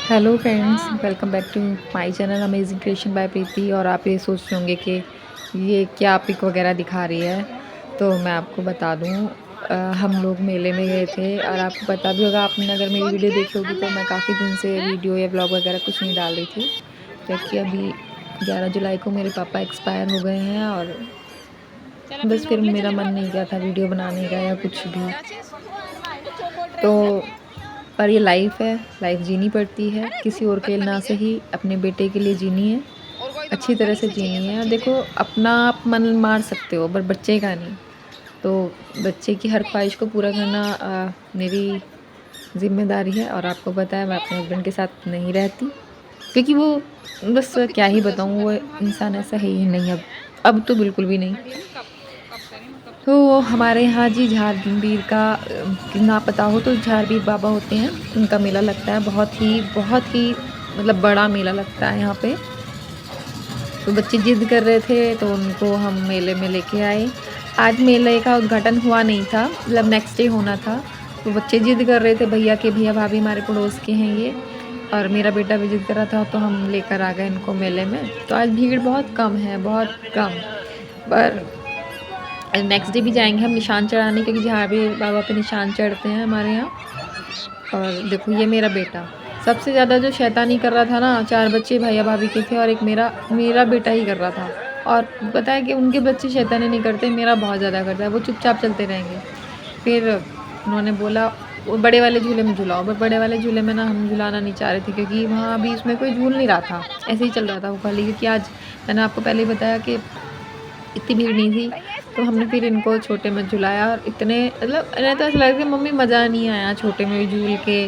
Hello friends, welcome back to my channel amazing creation by Preeti. और आप ये सोच रहे होंगे कि ये क्या पिक वगैरह दिखा रही है। तो मैं आपको बता दूं, हम लोग मेले में गए थे। और आपको पता भी होगा, आपने अगर मेरी वीडियो देखी होगी तो मैं काफ़ी दिन से वीडियो या ब्लॉग वगैरह कुछ नहीं डाल रही थी, क्योंकि अभी 11 जुलाई को मेरे पापा एक्सपायर हो गए हैं। और बस फिर मेरा मन नहीं किया था वीडियो बनाने का या कुछ भी। तो पर ये लाइफ है, लाइफ जीनी पड़ती है, किसी और के ना से ही अपने बेटे के लिए जीनी है, अच्छी तरह से जीनी है। और देखो, अपना आप मन मार सकते हो पर बच्चे का नहीं। तो बच्चे की हर ख्वाहिश को पूरा करना मेरी ज़िम्मेदारी है। और आपको पता है, मैं अपने हस्बैंड के साथ नहीं रहती, क्योंकि वो, बस क्या ही बताऊँ, वो इंसान ऐसा है ही नहीं। अब तो बिल्कुल भी नहीं। तो हमारे यहाँ जी झारवीर का ना पता हो तो झारवीर बाबा होते हैं, उनका मेला लगता है। बहुत ही मतलब बड़ा मेला लगता है यहाँ पे। तो बच्चे जिद कर रहे थे तो उनको हम मेले में लेके आए। आज मेले का उद्घाटन हुआ नहीं था, मतलब नेक्स्ट डे होना था। तो बच्चे जिद कर रहे थे भैया के, भैया भाभी हमारे पड़ोस के हैं ये। और मेरा बेटा भी जिद कर रहा था, तो हम लेकर आ गए इनको मेले में। तो आज भीड़ बहुत कम है, बहुत कम। पर नेक्स्ट डे भी जाएंगे हम निशान चढ़ाने, क्योंकि झारवीर बाबा पे निशान चढ़ते हैं हमारे यहाँ। और देखो, ये मेरा बेटा सबसे ज़्यादा जो शैतानी कर रहा था ना, 4 बच्चे भैया भाभी के थे और एक मेरा बेटा ही कर रहा था। और पता है कि उनके बच्चे शैतानी नहीं करते, मेरा बहुत ज़्यादा करता है। वो चुपचाप चलते रहेंगे। फिर उन्होंने बोला वो बड़े वाले झूले में झूलाओ, पर बड़े वाले झूले में ना हम झुलाना नहीं चाह रहे थे, क्योंकि वहाँ अभी उसमें कोई झूल नहीं रहा था, ऐसे ही चल रहा था वो खाली। क्योंकि आज मैंने आपको पहले ही बताया कि इतनी भीड़ नहीं थी। तो हमने फिर इनको छोटे में झुलाया, और इतने मतलब इन्हें तो ऐसा लगा कि मम्मी मज़ा नहीं आया छोटे में भी झूल के,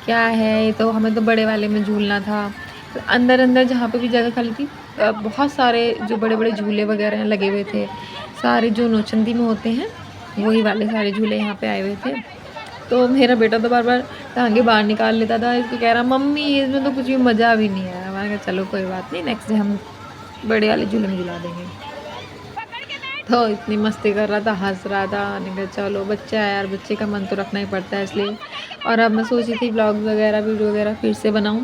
क्या है ये, तो हमें तो बड़े वाले में झूलना था। तो अंदर अंदर जहाँ पे भी जगह खाली थी, बहुत सारे जो बड़े बड़े झूले वगैरह हैं लगे हुए थे। सारे जो नौचंदी में होते हैं वही वाले सारे झूले यहाँ पे आए हुए थे। तो मेरा बेटा तो बार बार टांगे बाहर निकाल लेता था, इसको कह रहा मम्मी इसमें तो कुछ भी मज़ा भी नहीं आया। मैंने कहा चलो कोई बात नहीं, नेक्स्ट डे हम बड़े वाले झूले में झुला देंगे। तो इतनी मस्ती कर रहा था, हंस रहा था। मैंने कहा चलो, बच्चा है यार, बच्चे का मन तो रखना ही पड़ता है, इसलिए। और अब मैं सोची थी ब्लॉग वगैरह वीडियो वगैरह फिर से बनाऊं,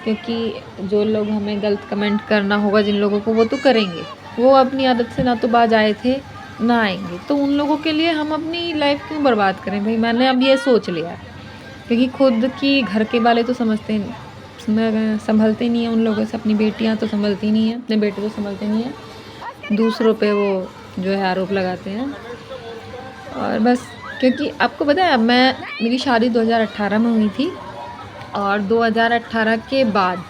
क्योंकि जो लोग हमें गलत कमेंट करना होगा जिन लोगों को, वो तो करेंगे। वो अपनी आदत से ना तो बाज आए थे, ना आएंगे। तो उन लोगों के लिए हम अपनी लाइफ क्यों बर्बाद करें भाई। मैंने अब ये सोच लिया, क्योंकि खुद की घर के वाले तो संभलते नहीं हैं उन लोगों से। अपनी बेटियां तो संभलती नहीं हैं, अपने बेटे तो संभलते नहीं हैं, दूसरों पे वो जो है आरोप लगाते हैं। और बस, क्योंकि आपको पता है, मेरी शादी 2018 में हुई थी। और 2018 के बाद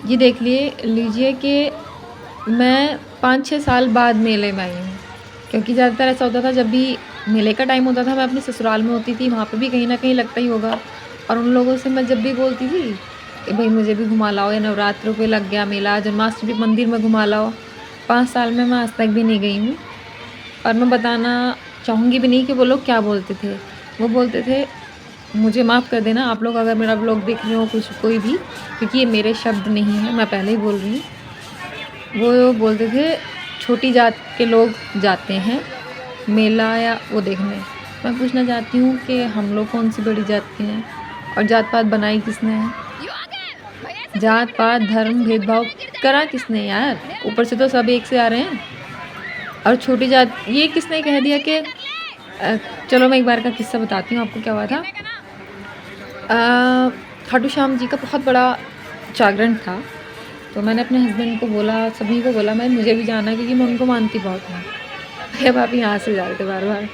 ये देख लीजिए कि मैं 5-6 साल बाद मेले में आई हूँ। क्योंकि ज़्यादातर ऐसा होता था, जब भी मेले का टाइम होता था मैं अपने ससुराल में होती थी, वहाँ पे भी कहीं ना कहीं लगता ही होगा। और उन लोगों से मैं जब भी बोलती थी कि भाई मुझे भी घुमा लाओ, या नवरात्रों पे लग गया मेला, जन्माष्टमी मंदिर में घुमा लाओ। 5 साल में मैं आज तक भी नहीं गई हूँ। और मैं बताना चाहूँगी भी नहीं कि वो लोग क्या बोलते थे। वो बोलते थे, मुझे माफ़ कर देना आप लोग अगर मेरा ब्लॉग देख रहे हो, कुछ कोई भी, क्योंकि ये मेरे शब्द नहीं हैं, मैं पहले ही बोल रही हूँ। वो बोलते थे छोटी जात के लोग जाते हैं मेला या वो देखने। मैं पूछना चाहती हूँ कि हम लोग कौन सी बड़ी जात के हैं, और जात पात बनाई किसने है? जात पात धर्म भेदभाव करा किसने यार? ऊपर से तो सब एक से आ रहे हैं। और छोटी जात ये किसने कह दिया कि चलो मैं एक बार का किस्सा बताती हूँ आपको, क्या हुआ था। खाटू श्याम जी का बहुत बड़ा जागरण था। तो मैंने अपने हस्बैंड को बोला, सभी को बोला, मुझे भी जाना है, क्योंकि मैं उनको मानती बहुत हूँ। भैया भाभी यहाँ से जा रहे थे बार बार,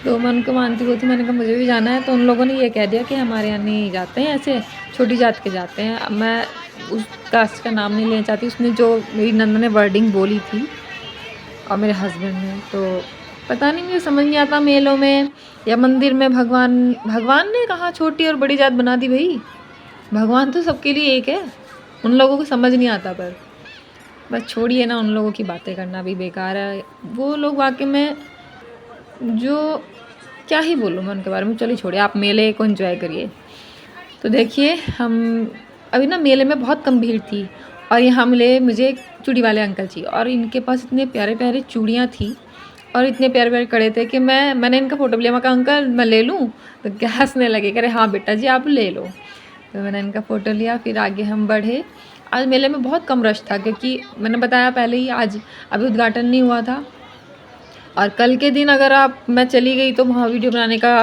तो मैं उनको मानती बहुत थी। मैंने कहा मुझे भी जाना है। तो उन लोगों ने ये कह दिया कि हमारे यहाँ नहीं जाते हैं, ऐसे छोटी जात के जाते हैं। अब मैं उस कास्ट का नाम नहीं लेना चाहती, उसने जो मेरी नंद ने वर्डिंग बोली थी और मेरे हस्बैंड ने, तो पता नहीं, मुझे समझ नहीं आता मेलों में या मंदिर में भगवान ने कहा छोटी और बड़ी जात बना दी भाई। भगवान तो सबके लिए एक है, उन लोगों को समझ नहीं आता। पर बस छोड़िए ना, उन लोगों की बातें करना भी बेकार है। वो लोग वाकई में, जो क्या ही बोलूँ मैं उनके बारे में, चलिए छोड़िए, आप मेले को एंजॉय करिए। तो देखिए, हम अभी ना मेले में बहुत कम भीड़ थी, और यहाँ मिले मुझे एक चूड़ी वाले अंकल जी, और इनके पास इतने प्यारे प्यारे चूड़ियाँ थी और इतने प्यारे प्यारे कड़े थे कि मैंने इनका फ़ोटो लिया। मैं कहा अंकल मैं ले लूँ? तो क्या हंसने लगे, कह रहे हाँ बेटा जी आप ले लो। तो मैंने इनका फ़ोटो लिया, फिर आगे हम बढ़े। आज मेले में बहुत कम रश था क्योंकि मैंने बताया पहले ही, आज अभी उद्घाटन नहीं हुआ था। और कल के दिन अगर मैं चली गई तो वहाँ वीडियो बनाने का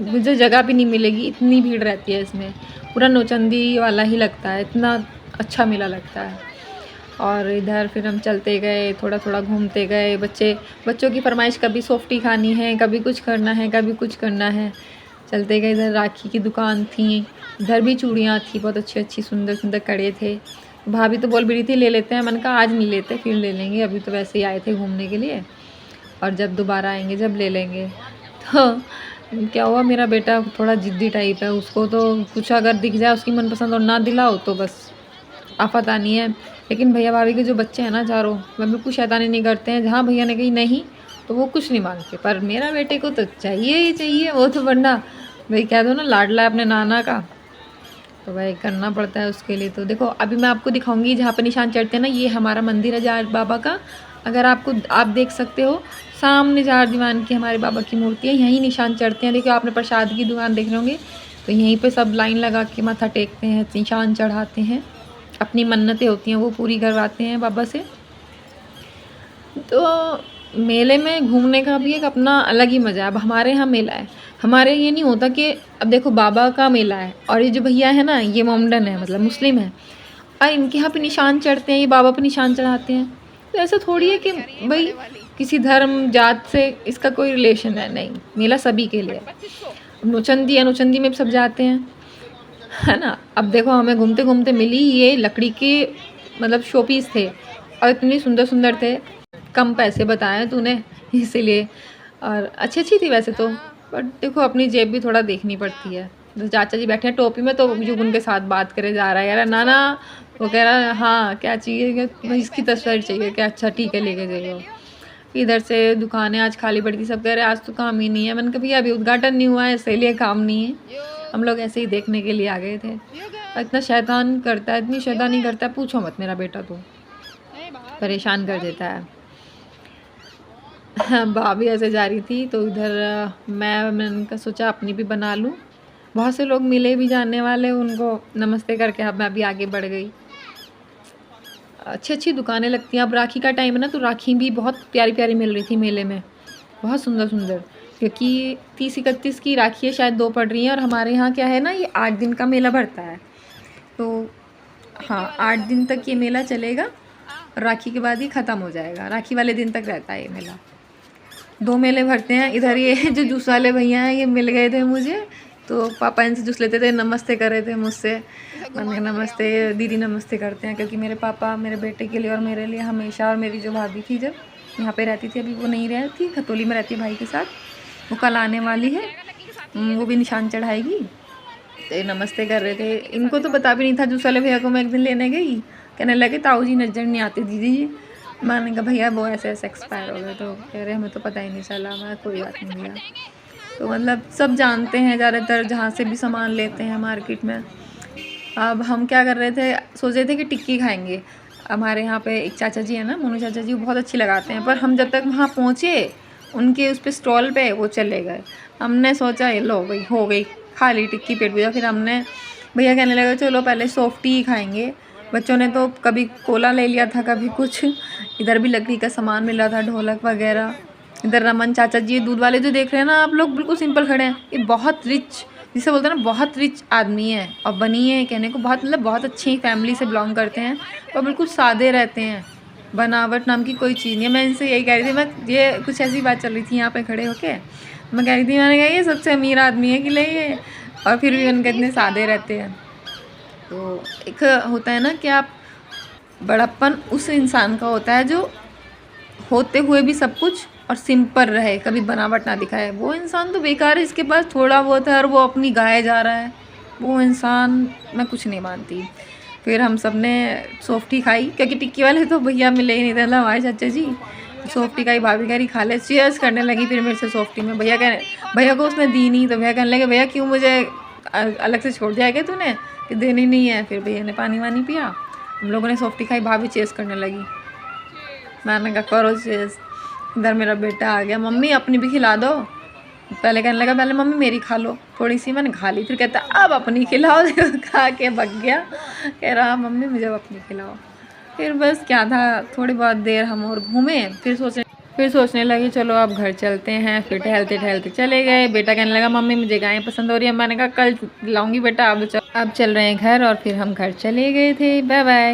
मुझे जगह भी नहीं मिलेगी, इतनी भीड़ रहती है इसमें। पूरा नौचंदी वाला ही लगता है, इतना अच्छा मेला लगता है। और इधर फिर हम चलते गए, थोड़ा थोड़ा घूमते गए। बच्चों की फरमाइश, कभी सॉफ्टी खानी है, कभी कुछ करना है, कभी कुछ करना है। चलते गए, इधर राखी की दुकान थी, इधर भी चूड़ियाँ थी, बहुत अच्छी अच्छी सुंदर सुंदर कड़े थे। भाभी तो बोल भी रही थी ले लेते हैं, मैंने कहा आज नहीं लेते, फिर ले लेंगे, अभी तो वैसे ही आए थे घूमने के लिए, और जब दोबारा आएंगे जब ले लेंगे। तो क्या हुआ, मेरा बेटा थोड़ा ज़िद्दी टाइप है, उसको तो कुछ अगर दिख जाए उसकी मनपसंद और ना दिलाओ तो बस आफत आनी है। लेकिन भैया भाभी के जो बच्चे हैं ना चारों, वह बिल्कुल शैतानी नहीं करते हैं। जहाँ भैया ने कही नहीं तो वो कुछ नहीं मांगते, पर मेरा बेटे को तो चाहिए ही चाहिए। वो तो वरना भाई कह दो ना लाडला है अपने नाना का, तो भाई करना पड़ता है उसके लिए। तो देखो अभी मैं आपको दिखाऊंगी जहाँ पर निशान चढ़ते हैं ना, ये हमारा मंदिर है जार बाबा का। अगर आप देख सकते हो सामने जार दीवान की हमारे बाबा की मूर्ति है, यहीं निशान चढ़ते हैं। देखिए आपने प्रसाद की दुकान देख रहे होंगे, तो यहीं पे सब लाइन लगा के माथा टेकते हैं, निशान चढ़ाते हैं, अपनी मन्नतें होती हैं वो पूरी करवाते हैं बाबा से। तो मेले में घूमने का भी एक अपना अलग ही मज़ा है। अब हमारे यहाँ मेला है, हमारे ये नहीं होता कि अब देखो बाबा का मेला है और ये जो भैया है ना ये मोमडन है, मतलब मुस्लिम है, और इनके यहाँ पे निशान चढ़ते हैं, ये बाबा पे निशान चढ़ाते हैं। तो ऐसा थोड़ी है कि भाई किसी धर्म जात से इसका कोई रिलेशन है, नहीं, मेला सभी के लिए है। नौचंदी है, नौचंदी में सब जाते हैं, है ना। अब देखो हमें घूमते घूमते मिली ये लकड़ी के मतलब शो पीस थे, और इतनी सुंदर सुंदर थे। कम पैसे बताए तूने इसीलिए, और अच्छी अच्छी थी वैसे तो, बट देखो अपनी जेब भी थोड़ा देखनी पड़ती है। तो चाचा जी बैठे हैं टोपी में, तो युग उनके साथ बात करे जा रहा है, यार नाना, वो कह रहा है हाँ क्या चाहिए, क्या इसकी तस्वीर चाहिए क्या, अच्छा ठीक है लेके जाइए। इधर से दुकानें आज खाली पड़ी थी, सब कह रहे आज तो काम ही नहीं है। मैंने कहा भैया अभी उद्घाटन नहीं हुआ है इसीलिए काम नहीं है, हम लोग ऐसे ही देखने के लिए आ गए थे। इतना शैतान करता है, इतनी शैतानी करता है, पूछो मत, मेरा बेटा तो परेशान कर देता है। भाभी ऐसे जा रही थी तो इधर मैंने सोचा अपनी भी बना लूँ। बहुत से लोग मिले भी जानने वाले, उनको नमस्ते करके अब मैं अभी आगे बढ़ गई। अच्छी अच्छी दुकानें लगती हैं। अब राखी का टाइम है ना, तो राखी भी बहुत प्यारी प्यारी मिल रही थी मेले में, बहुत सुंदर सुंदर। क्योंकि 30-31 की राखी है, शायद 2 पड़ रही हैं, और हमारे यहाँ क्या है ना, ये 8 दिन का मेला भरता है। तो हाँ 8 दिन तक ये मेला चलेगा, राखी के बाद ही ख़त्म हो जाएगा। राखी वाले दिन तक रहता है ये मेला। 2 मेले भरते हैं। इधर ये जो जूस वाले भैया हैं ये मिल गए थे मुझे, तो पापा इनसे जूस लेते थे, नमस्ते कर रहे थे मुझसे। मैंने नमस्ते दीदी, नमस्ते करते हैं, क्योंकि मेरे पापा मेरे बेटे के लिए और मेरे लिए हमेशा, और मेरी जो भाभी थी जब यहाँ पे रहती थी, अभी वो नहीं रहती, खतौली में रहती है भाई के साथ, वो कल आने वाली है, वो भी निशान चढ़ाएगी, तो नमस्ते कर रहे थे। इनको तो पता भी नहीं था, जूस वाले भैया को मैं एक दिन लेने गई, कहने लगे ताऊ जी नजर नहीं आते दीदी जी। मैंने कहा भैया वो ऐसे ऐसे एक्सपायर हो गए, तो कह रहे हमें तो पता ही नहीं चला। मैं कोई बात नहीं भैया। तो मतलब सब जानते हैं ज़्यादातर, जहाँ से भी सामान लेते हैं मार्केट में। अब हम क्या कर रहे थे, सोच रहे थे कि टिक्की खाएंगे। हमारे यहाँ पे एक चाचा जी है ना, मोनू चाचा जी, वो बहुत अच्छी लगाते हैं, पर हम जब तक वहाँ पहुँचे उनके उस पर स्टॉल पे, वो चले गए। हमने सोचा ये लो भाई हो गई, खा ली टिक्की, पेट भरा। फिर हमने, भैया कहने लगे चलो पहले सॉफ्टी ही खाएंगे। बच्चों ने तो कभी कोला ले लिया था, कभी कुछ। इधर भी लकड़ी का सामान मिला था, ढोलक वगैरह। इधर रमन चाचा जी दूध वाले जो देख रहे हैं ना आप लोग, बिल्कुल सिंपल खड़े हैं। ये बहुत रिच, जिसे बोलते हैं ना, बहुत रिच आदमी है, और बनी है कहने को, बहुत मतलब बहुत अच्छी फैमिली से बिलोंग करते हैं, और बिल्कुल सादे रहते हैं। बनावट नाम की कोई चीज़ नहीं है। मैं इनसे यही कह रही थी, मैं ये कुछ ऐसी बात चल रही थी यहाँ पे खड़े होके, मैं कह रही थी, मैंने कहा ये सबसे अमीर आदमी है कि ले ये, और फिर भी उनके इतने सादे रहते हैं। तो एक होता है ना कि आप, बड़प्पन उस इंसान का होता है जो होते हुए भी सब कुछ और सिंपल रहे, कभी बनावट ना दिखाए। वो इंसान तो बेकार है, इसके पास थोड़ा बहुत है और वो अपनी गाए जा रहा है, वो इंसान मैं कुछ नहीं मानती। फिर हम सब ने सॉफ्टी खाई, क्योंकि टिक्की वाले तो भैया मिले ही नहीं थे, हमारे चाचा जी। सॉफ्टी खाई, भाभी कह रही खा ले, चीयर्स करने लगी फिर मेरे से सॉफ्टी में। भैया को उसने दी नहीं, तो भैया कहने लगे भैया क्यों मुझे अलग से छोड़ दिया क्या तूने, कि देनी नहीं है। फिर भैया ने पानी वानी पिया, हम लोगों ने सॉफ्टी खाई, भाभी चेस करने लगी। मैंने कहा करो चेस। इधर मेरा बेटा आ गया, मम्मी अपनी भी खिला दो। पहले कहने लगा पहले मम्मी मेरी खा लो, थोड़ी सी मैंने खा ली, फिर कहता अब अपनी खिलाओ। खा के भग गया, कह रहा मम्मी मुझे अपनी खिलाओ। फिर बस क्या था, थोड़ी बहुत देर हम और घूमे, फिर सोचने लगे चलो अब घर चलते हैं। फिर टहलते टहलते चले गए। बेटा कहने लगा मम्मी मुझे गायें पसंद हो रही है। मैंने कहा कल लाऊंगी बेटा, अब चल रहे हैं घर। और फिर हम घर चले गए थे। Bye bye.